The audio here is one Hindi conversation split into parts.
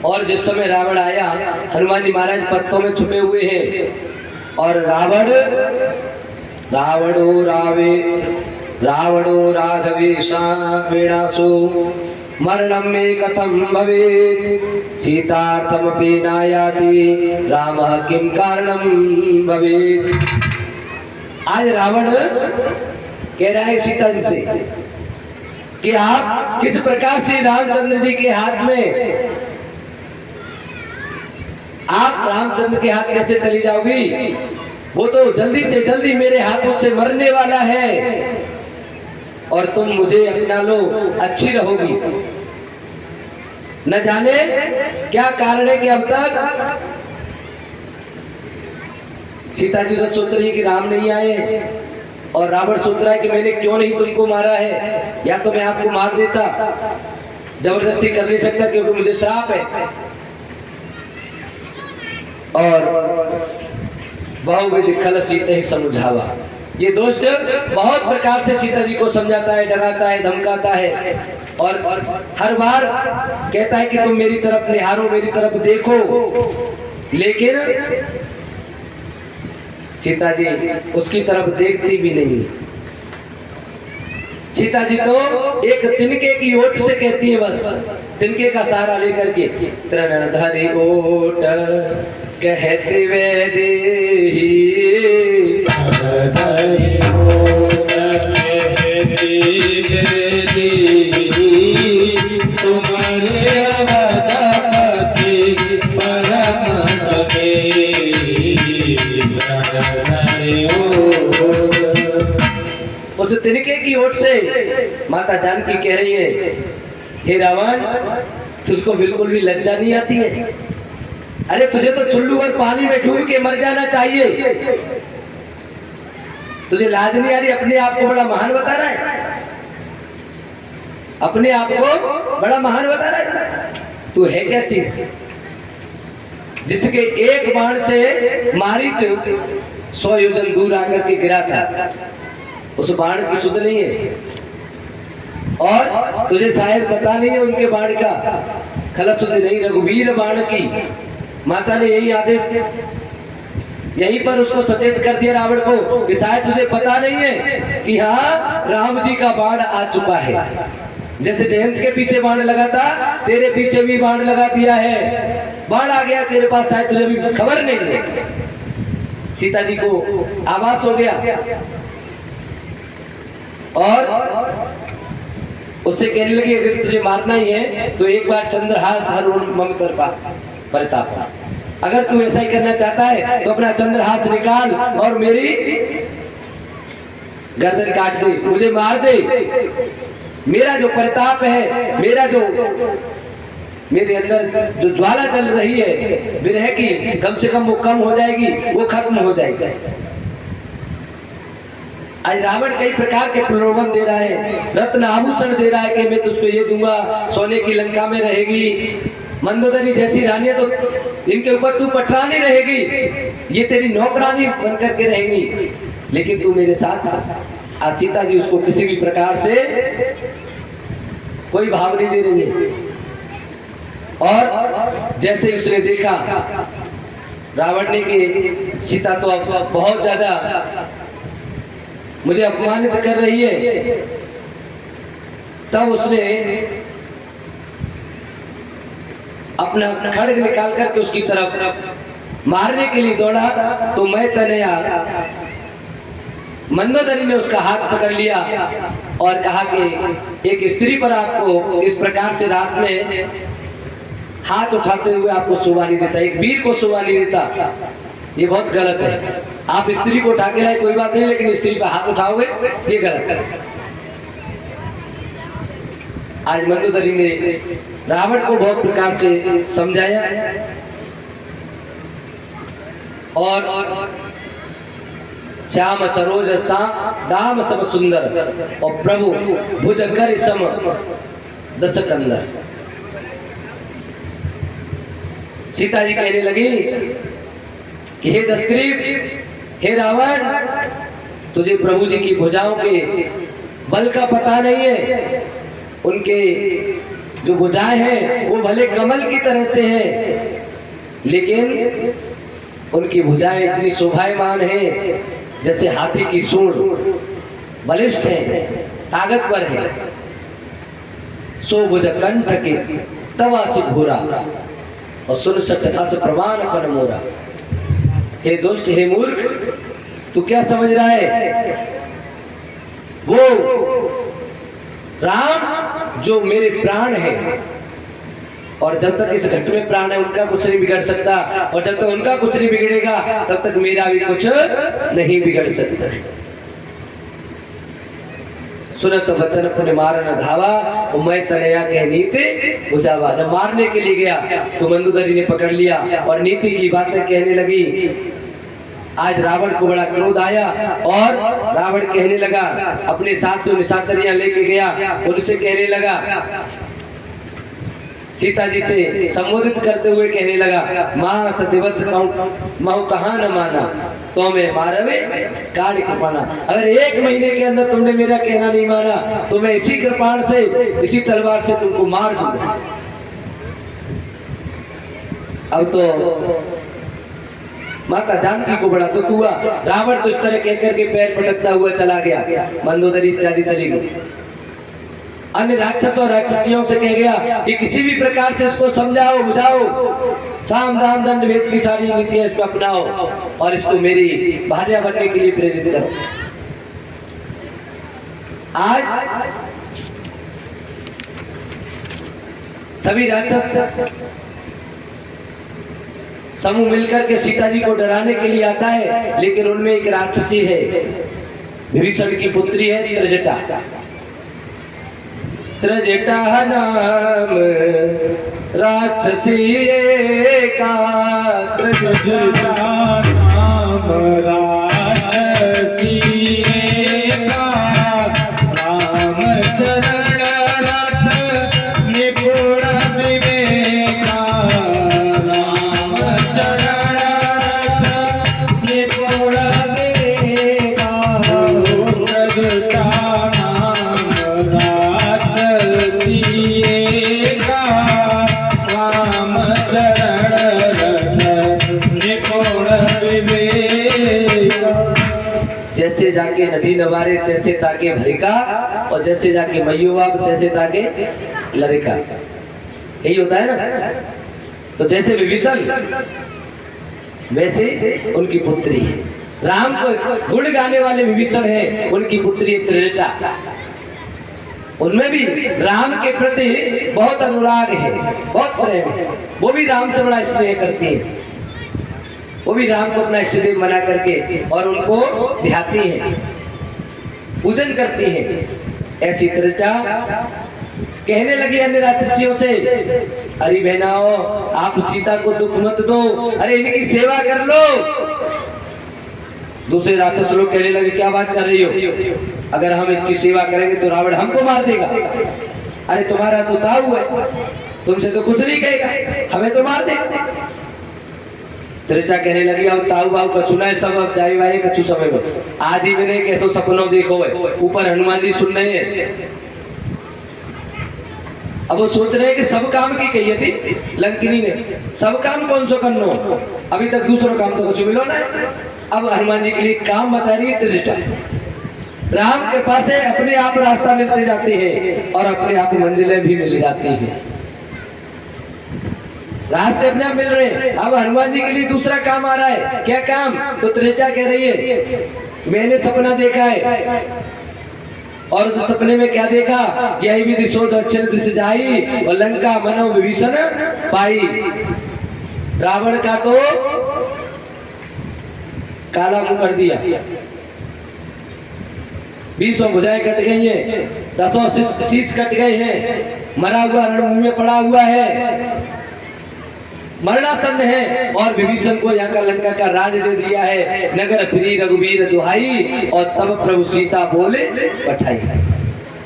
और जिस समय रावण आया, हनुमान जी महाराज पत्तों में छुपे हुए हैं और रावणो राघवेशासु मरणम में कथम भवेत् सीतार्थमपि नायाति रामः किम कारणम भवेत्। आज रावण कह रहा है सीता जी से कि आप किस प्रकार से रामचंद्र जी के हाथ में, आप रामचंद्र के हाथ कैसे चली जाओगी? वो तो जल्दी से जल्दी मेरे हाथों से मरने वाला है और तुम मुझे अपना लो, अच्छी रहोगी। न जाने क्या कारण है कि अब तक सीता जी तो सोच रही है कि राम नहीं आए और रावण सोच रहा है कि मैंने क्यों नहीं तुमको मारा है, या तो मैं आपको मार देता, जबरदस्ती कर नहीं सकता क्योंकि मुझे श्राप है। और बहुविधि खल सीते ही समझावा, ये दोस्त बहुत प्रकार से सीता जी को समझाता है, डराता है, धमकाता है और हर बार कहता है कि तुम मेरी तरफ निहारो, मेरी तरफ देखो, लेकिन सीता जी उसकी तरफ देखती भी नहीं। सीता जी तो एक तिनके की ओट से कहती है, बस तिनके का सहारा लेकर के, तृणधरी ओट कहते वे देही, उस तिनके की ओर से माता जानकी कह रही है, हे रावण तुझको बिल्कुल भी लज्जा नहीं आती है? अरे तुझे तो चुल्लू और पानी में डूब के मर जाना चाहिए, तुझे लाज नहीं आ रही? अपने आप को बड़ा महान बता रहा है, अपने आप को बड़ा महान बता रहा है। तू है क्या चीज जिसके एक बाण से मारीच 100 योजन दूर आकर के गिरा था, उस बाण की सुध नहीं है। और तुझे शायद पता नहीं है उनके बाण का खलस सुध नहीं, रघुवीर बाण की माता ने यही आदेश, यहीं पर उसको सचेत कर दिया रावण को कि शायद तुझे पता नहीं है कि हाँ राम जी का बाण आ चुका है। जैसे जयंत के पीछे बाण लगा था, तेरे पीछे भी बाण लगा दिया है, बाण आ गया तेरे पास, शायद तुझे भी खबर नहीं है। सीता जी को आभास हो गया और उससे कहने लगी, अगर तुझे मारना ही है तो एक बार चंद्रहास हर ममतर परिताप, अगर तू ऐसा ही करना चाहता है तो अपना चंद्रहास निकाल और मेरी गर्दन काट दे, मुझे मार दे। मेरा जो परिताप है, मेरा जो मेरे अंदर जो ज्वाला जल रही है विरह की, कम से कम वो कम हो जाएगी, वो खत्म हो जाएगी। आज रावण कई प्रकार के प्रलोभन दे रहा है, रत्न आभूषण दे रहा है कि मैं तुझको ये दूंगा, सोने की लंका में रहेगी, मंदोदरी जैसी रानियां तो इनके ऊपर तू पटरानी रहेगी, ये तेरी नौकरानी बनकर के रहेंगी, लेकिन तू मेरे साथ। आज सीता जी उसको किसी भी प्रकार से कोई भाव नहीं दे रही है। और जैसे उसने देखा रावण ने कि सीता तो अब बहुत ज्यादा मुझे अपमानित कर रही है, तब उसने अपना खड्ग निकाल करके उसकी तरफ मारने के लिए दौड़ा, तो मैं तनया मंदोदरी ने उसका हाथ पकड़ लिया और कहा कि एक स्त्री पर आपको इस प्रकार से रात में हाथ उठाते हुए आपको शोभा नहीं देता, एक वीर को शोभा नहीं देता, ये बहुत गलत है। आप स्त्री को उठा के लाए कोई बात नहीं, लेकिन स्त्री पर हाथ उठाओगे ये गलत है। आज मंदोदरी ने रावण को बहुत प्रकार से समझाया और श्याम सरोज दाम सम सुंदर और प्रभु भुज कर सम दशक अंदर। सीता जी कहने लगी कि हे दशग्रीव, हे रावण, तुझे प्रभु जी की भुजाओं के बल का पता नहीं है, उनके जो भुजाएं हैं वो भले कमल की तरह से है, लेकिन उनकी भुजाएं इतनी शोभायमान है जैसे हाथी की सूंड, बलिष्ठ है, ताकतवर है। सो भुज कंठ के तवासी घोरा और सुन सटका से प्रमाण पर मोरा। हे दुष्ट, हे मूर्ख, तू क्या समझ रहा है? वो राम जो मेरे प्राण है, और जब तक इस घट में प्राण है उनका कुछ नहीं बिगड़ सकता, और जब तक उनका कुछ नहीं बिगड़ेगा तब तक मेरा भी कुछ नहीं बिगड़ सकता। सुनत वचन पुण्य मारन धावा, मैं तनया कह नीति बुझावा। जब मारने के लिए गया तो मंदोदरी ने पकड़ लिया और नीति की बातें कहने लगी। आज रावण को बड़ा क्रोध आया और रावण कहने लगा, अपने साथ जो निशाचरियां लेके गया उनसे कहने लगा, सीता जी से संबोधित करते हुए कहने लगा, मां सदिवस महु कहा न माना तो मैं मारवे काढ़ कृपाना। अगर 1 महीने के अंदर तुमने मेरा कहना नहीं माना तो मैं इसी कृपाण से, इसी तलवार से तुमको मार दूंगा। अब तो माता जानकी को बड़ा दुख हुआ। रावण तो इस तरह कहकर के पैर पटकता हुआ चला गया, मंदोदरी इत्यादि चली गई। अन्य राक्षस और राक्षसियों से कह गया कि किसी भी प्रकार से इसको समझाओ, बुझाओ, साम दाम दंड भेद की सारी नीतियां इसको अपनाओ और इसको मेरी भार्या बनने के लिए प्रेरित करो। आज सभी राक्षस समूह मिलकर के सीता जी को डराने के लिए आता है, लेकिन उनमें एक राक्षसी है, विभीषण की पुत्री है त्रिजटा। त्रिजटा नाम राक्षसी का, त्रिजटा नाम राक्षसी का, राम चरण रथ निपुण विवेका, राम चरण रथ निपुण विवेका, त्रिजटा जैसे जाके नदी नवारे तैसे ताके भरिका, और जैसे जाके मयुवाब तैसे ताके लरिका। यही होता है ना। तो जैसे विभीषण वैसे उनकी पुत्री है। राम को गुण गाने वाले विभीषण है, उनकी पुत्री त्रिजटा। उनमें भी राम के प्रति बहुत अनुराग है, बहुत प्रेम है। वो भी राम से बड़ा स्नेह करती है, वो भी राम को अपना इष्टदेव बना करके और उनको ध्याती है, पूजन करती है। ऐसी त्रिजटा कहने लगी अन्य राक्षसियों से, अरे बहनाओ, आप सीता को दुख मत दो, अरे इनकी सेवा कर लो। दूसरे राक्षस लोग कहने लगे, क्या बात कर रही हो? अगर हम इसकी सेवा करेंगे तो रावण हमको मार देगा। अरे तुम्हारा तो ताऊ है, तुमसे तो कुछ नहीं कहेगा, हमें तो मार देगा। त्रिजटा कहने लगी, अब ताऊ बाऊ कछु ना सब, अब जाए भाई कछु समय में। आज ही मैंने कैसो सपनों देखो है, ऊपर हनुमान जी सुन रहे हैं। अब वो सोच रहे हैं कि सब काम की कही थी लंकिनी ने, सब काम कौन सो करनो, अभी तक दूसरा काम तो कुछ मिलो ना। अब हनुमान जी के लिए काम बता रही है त्रिजटा। राम कृपा से अपने आप रास्ता मिलते जाते हैं और अपने आप मंजिलें भी मिल जाती हैं, रास्ते अपने आप मिल रहे हैं। अब हनुमान जी के लिए दूसरा काम आ रहा है। क्या काम? तो त्रिजटा कह रही है, मैंने सपना देखा है और उस सपने में क्या देखा, यही विधि सो दक्षिण दिश जाई और लंका मनो विभीषण पाई। रावण का तो काला मुंह कर दिया, 20 भुजाएं कट गई हैं, 10 शीश कट गए हैं, मरा हुआ रणभूमि में पड़ा हुआ है, मरणासन्न है। और विभीषण को यहाँ का लंका का राज दे दिया है। नगर फिरी रघुवीर दुहाई और तब प्रभु सीता बोले पठाई।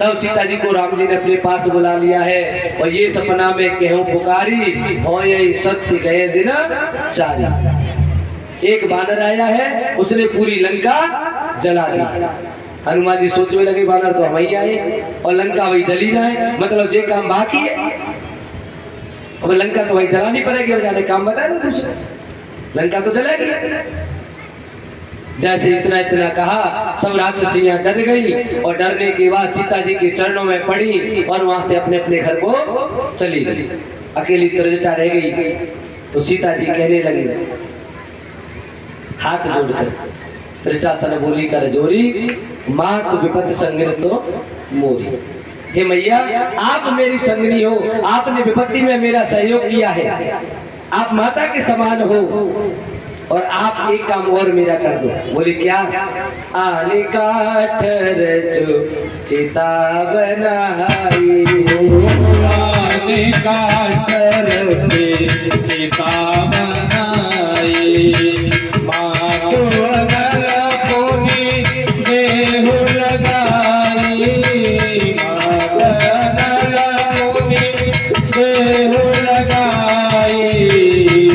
तब सीता जी को राम जी ने अपने पास बुला लिया है और ये सपना में कहूं पुकारी, हो ये सत्य गए दिन चारी। एक बानर आया है, उसने पूरी लंका जला दी। हनुमान जी सोचने लगे, बानर तो हम ही आए और लंका वही जली ना है, मतलब जे काम बाकी है अब लंका तो वही जलानी पड़ेगी, और जाने काम बताए तो दूसरा, लंका तो जलेगी। जैसे इतना इतना कहा, सब राक्षसियां डर गई, और डरने के बाद सीता जी के चरणों में पड़ी और वहां से अपने अपने घर को चली गई। अकेली त्रिजटा रह गई। तो सीता जी कहने लगी हाथ जोड़कर, त्रिजटा सन बोली कर जोरी, माँ तो विपत संगिर तो मोरी। हे मैया, आप मेरी संगनी हो, आपने विपत्ति में मेरा सहयोग किया है, आप माता के समान हो, और आप एक काम और मेरा कर दो। बोले क्या? आने काठर जो चिता बनाई, आने काठर चिता बनाई, माँ तो अगर कोनी देहु लगाई, माँ अगर कोनी देहु लगाई,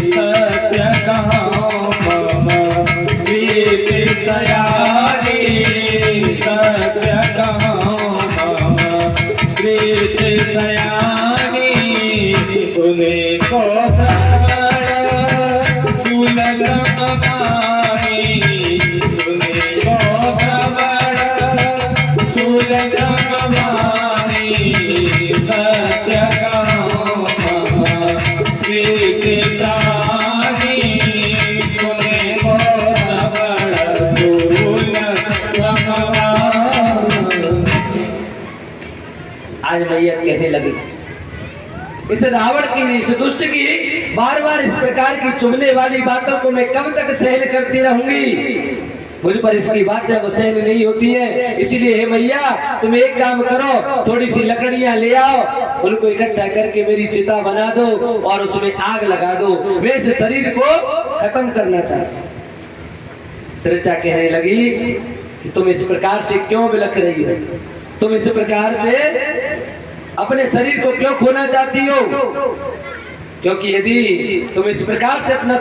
सत्य कहाँ सयानी, सत्य प्रीति सयानी, सुने को सुलग समानी, सुने को सुलग समानी, सत्य प्रीति सयानी, सुने को आज मैया कहने लगी, इस रावण की, इस दुष्ट की बार बार इस प्रकार की चुभने वाली बातों को मैं कब तक सहन करती रहूंगी? मुझ पर इसकी बातें वो सहन नहीं होती है। इसीलिए हे मैया, तुम एक काम करो, थोड़ी सी लकड़ियां ले आओ, उनको इकट्ठा करके मेरी चिता बना दो और उसमें आग लगा दो। मैं इस शरीर को खत्म करना चाहती हूँ। त्रिजटा कहने लगी कि तुम इस प्रकार से क्यों बिलख रही हो? तुम इस प्रकार से अपने शरीर को क्यों खोना चाहती हो? क्योंकि यदि तुम इस प्रकार से अपना